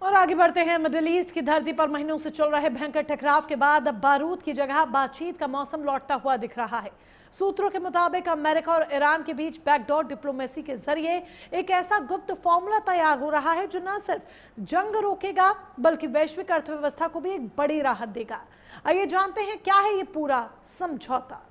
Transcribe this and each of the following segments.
और आगे बढ़ते हैं। मिडिल ईस्ट की धरती पर महीनों से चल रहे भयंकर टकराव के बाद अब बारूद की जगह बातचीत का मौसम लौटता हुआ दिख रहा है। सूत्रों के मुताबिक अमेरिका और ईरान के बीच बैकडोर डिप्लोमेसी के जरिए एक ऐसा गुप्त फॉर्मूला तैयार हो रहा है जो न सिर्फ जंग रोकेगा बल्कि वैश्विक अर्थव्यवस्था को भी एक बड़ी राहत देगा। आइए जानते हैं क्या है ये पूरा समझौता।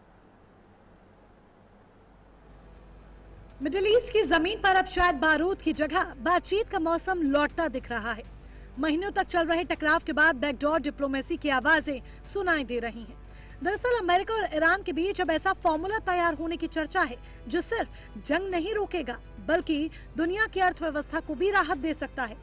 मिडिल ईस्ट की जमीन पर अब शायद बारूद की जगह बातचीत का मौसम लौटता दिख रहा है। महीनों तक चल रहे टकराव के बाद बैकडोर डिप्लोमेसी की आवाजें सुनाई दे रही हैं। दरअसल अमेरिका और ईरान के बीच अब ऐसा फॉर्मूला तैयार होने की चर्चा है जो सिर्फ जंग नहीं रोकेगा बल्कि दुनिया की अर्थव्यवस्था को भी राहत दे सकता है।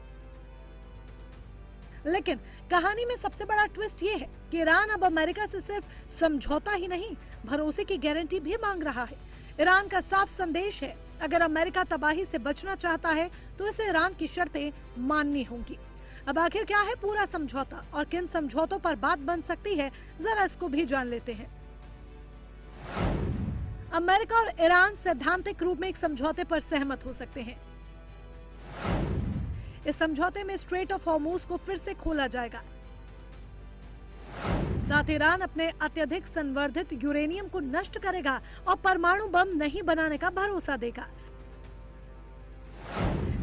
लेकिन कहानी में सबसे बड़ा ट्विस्ट ये है कि ईरान अब अमेरिका से सिर्फ समझौता ही नहीं, भरोसे की गारंटी भी मांग रहा है। ईरान का साफ संदेश है, अगर अमेरिका तबाही से बचना चाहता है तो इसे ईरान की शर्तें माननी होंगी। अब आखिर क्या है पूरा समझौता और किन समझौतों पर बात बन सकती है, जरा इसको भी जान लेते हैं। अमेरिका और ईरान सैद्धांतिक रूप में एक समझौते पर सहमत हो सकते हैं। इस समझौते में स्ट्रेट ऑफ हॉर्मुज को फिर से खोला जाएगा। साथ ईरान अपने अत्यधिक संवर्धित यूरेनियम को नष्ट करेगा और परमाणु बम नहीं बनाने का भरोसा देगा।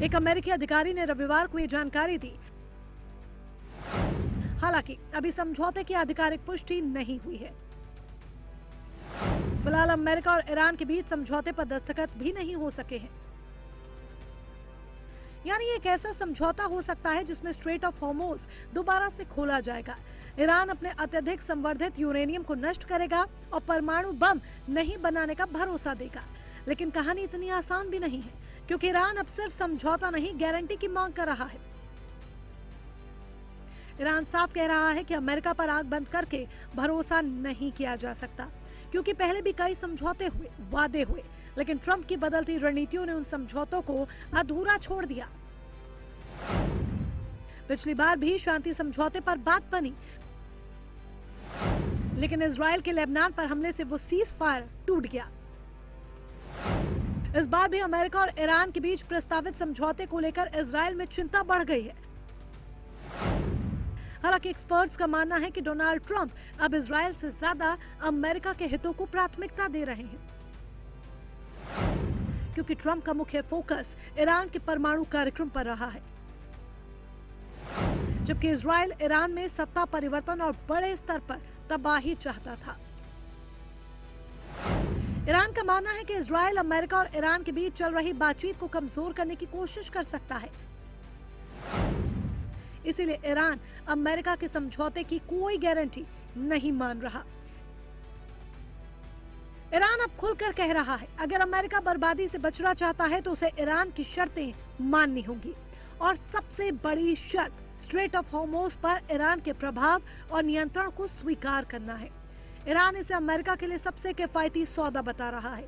एक अमेरिकी अधिकारी ने रविवार को ये जानकारी दी। हालांकि अभी समझौते की आधिकारिक पुष्टि नहीं हुई है। फिलहाल अमेरिका और ईरान के बीच समझौते पर दस्तखत भी नहीं हो सके हैं। यानी एक ऐसा समझौता हो सकता है जिसमें स्ट्रेट ऑफ हॉर्मुज दोबारा से खोला जाएगा। ईरान अपने अत्यधिक संवर्धित यूरेनियम को नष्ट करेगा और परमाणु बम नहीं बनाने का भरोसा देगा। लेकिन कहानी इतनी आसान भी नहीं है, क्योंकि ईरान अब सिर्फ समझौता नहीं, गारंटी की मांग कर रहा है। ईरान साफ कह रहा है कि अमेरिका पर आग बंद करके भरोसा नहीं किया जा सकता, क्योंकि पहले भी कई समझौते हुए, वादे हुए, लेकिन ट्रंप की बदलती रणनीतियों ने उन समझौतों को अधूरा छोड़ दिया। पिछली बार भी शांति समझौते पर बात बनी, लेकिन इजराइल के लेबनान पर हमले से वो सीज फायर टूट गया। इस बार भी अमेरिका और ईरान के बीच प्रस्तावित समझौते को लेकर इजराइल में चिंता बढ़ गई है। हालांकि एक्सपर्ट्स का मानना है कि डोनाल्ड ट्रंप अब इजराइल से ज्यादा अमेरिका के हितों को प्राथमिकता दे रहे हैं, क्योंकि ट्रंप का मुख्य फोकस ईरान के परमाणु कार्यक्रम पर रहा है, जबकि इजराइल ईरान में सत्ता परिवर्तन और बड़े स्तर पर तबाही चाहता था। ईरान का मानना है कि इजराइल अमेरिका और ईरान के बीच चल रही बातचीत को कमजोर करने की कोशिश कर सकता है। इसीलिए ईरान अमेरिका के समझौते की कोई गारंटी नहीं मान रहा। ईरान अब खुलकर कह रहा है, अगर अमेरिका बर्बादी से बचना चाहता है तो उसे ईरान की शर्तें माननी होंगी, और सबसे बड़ी शर्त स्ट्रेट ऑफ हॉर्मुज पर ईरान के प्रभाव और नियंत्रण को स्वीकार करना है। ईरान इसे अमेरिका के लिए सबसे किफायती सौदा बता रहा है।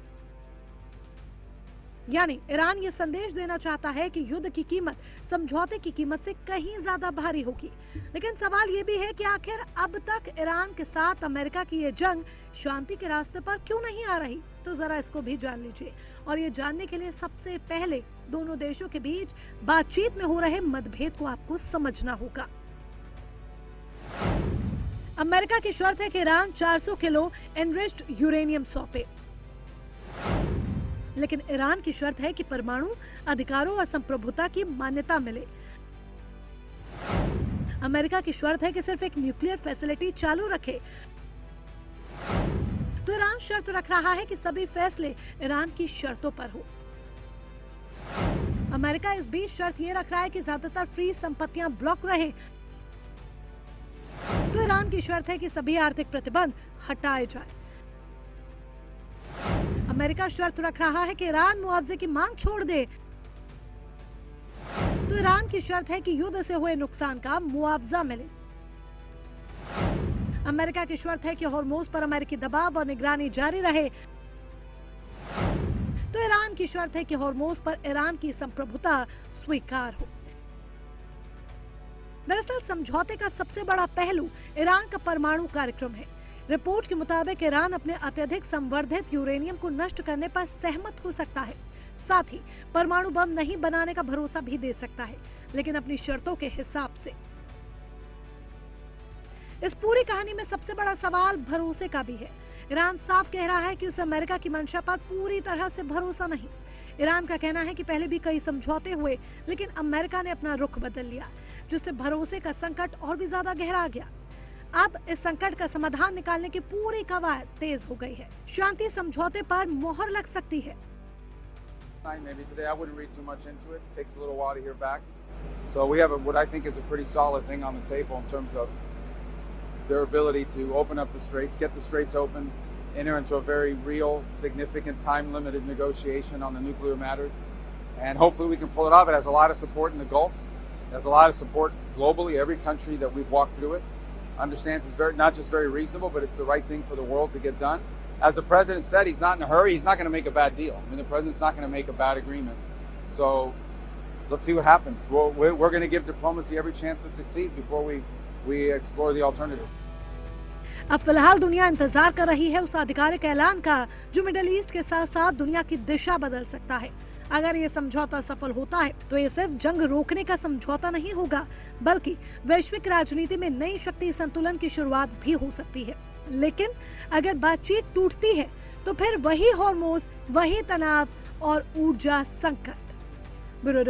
यानी ईरान ये संदेश देना चाहता है कि युद्ध की कीमत समझौते की कीमत से कहीं ज्यादा भारी होगी। लेकिन सवाल ये भी है कि आखिर अब तक ईरान के साथ अमेरिका की ये जंग शांति के रास्ते पर क्यों नहीं आ रही, तो जरा इसको भी जान लीजिए। और ये जानने के लिए सबसे पहले दोनों देशों के बीच बातचीत में हो रहे मतभेद को आपको समझना होगा। अमेरिका की शर्त है कि ईरान 400 किलो एनरिच्ड यूरेनियम सौंपे, लेकिन ईरान की शर्त है कि परमाणु अधिकारों और संप्रभुता की मान्यता मिले। अमेरिका की शर्त है कि सिर्फ एक न्यूक्लियर फैसिलिटी चालू रखे, तो ईरान शर्त रख रहा है कि सभी फैसले ईरान की शर्तों पर हो। अमेरिका इस बीच शर्त ये रख रहा है कि ज्यादातर फ्री संपत्तियां ब्लॉक रहे, तो ईरान की शर्त है कि सभी आर्थिक प्रतिबंध हटाए जाए। अमेरिका शर्त रख रहा है कि ईरान मुआवजे की मांग छोड़ दे, तो ईरान की शर्त है कि युद्ध से हुए नुकसान का मुआवजा मिले। अमेरिका की शर्त है कि हॉर्मुज पर अमेरिकी दबाव और निगरानी जारी रहे, तो ईरान की शर्त है कि हॉर्मुज पर ईरान की संप्रभुता स्वीकार हो। दरअसल समझौते का सबसे बड़ा पहलू ईरान का परमाणु कार्यक्रम है। रिपोर्ट के मुताबिक ईरान अपने अत्यधिक संवर्धित यूरेनियम को नष्ट करने पर सहमत हो सकता है, साथ ही परमाणु बम नहीं बनाने का भरोसा भी दे सकता है। लेकिन अपनी शर्तों के हिसाब से। इस पूरी कहानी में सबसे बड़ा सवाल भरोसे का भी है। ईरान साफ कह रहा है कि उसे अमेरिका की मंशा पर पूरी तरह से भरोसा नहीं। ईरान का कहना है कि पहले भी कई समझौते हुए, लेकिन अमेरिका ने अपना रुख बदल लिया, जिससे भरोसे का संकट और भी ज्यादा गहरा गया। अब इस संकट का समाधान निकालने की पूरी कवायद तेज हो गई है। शांति समझौते पर मोहर लग सकती है। Maybe today I wouldn't read too much into it. It takes a little while to hear back. So we have what I think is a pretty solid thing on the table in terms of their ability to open up the straits, get the straits open, enter into a very real, significant, time-limited negotiation on the nuclear matters. And hopefully we can pull it off. It has a lot of support in the Gulf. It has a lot of support globally. Every country that we've walked through it understands it's not just very reasonable, but it's the right thing for the world to get done. As the president said, he's not in a hurry. He's not going to make a bad deal. I mean, the president's not going to make a bad agreement. So let's see what happens. We're going to give diplomacy every chance to succeed before we explore the alternative. अब फिलहाल दुनिया इंतजार कर रही है उस आधिकारिक ऐलान का जो मिडिल ईस्ट के साथ साथ दुनिया की दिशा बदल सकता है। अगर ये समझौता सफल होता है तो ये सिर्फ जंग रोकने का समझौता नहीं होगा, बल्कि वैश्विक राजनीति में नई शक्ति संतुलन की शुरुआत भी हो सकती है। लेकिन अगर बातचीत टूटती है तो फिर वही हॉर्मोज, वही तनाव और ऊर्जा संकट। ब्यूरो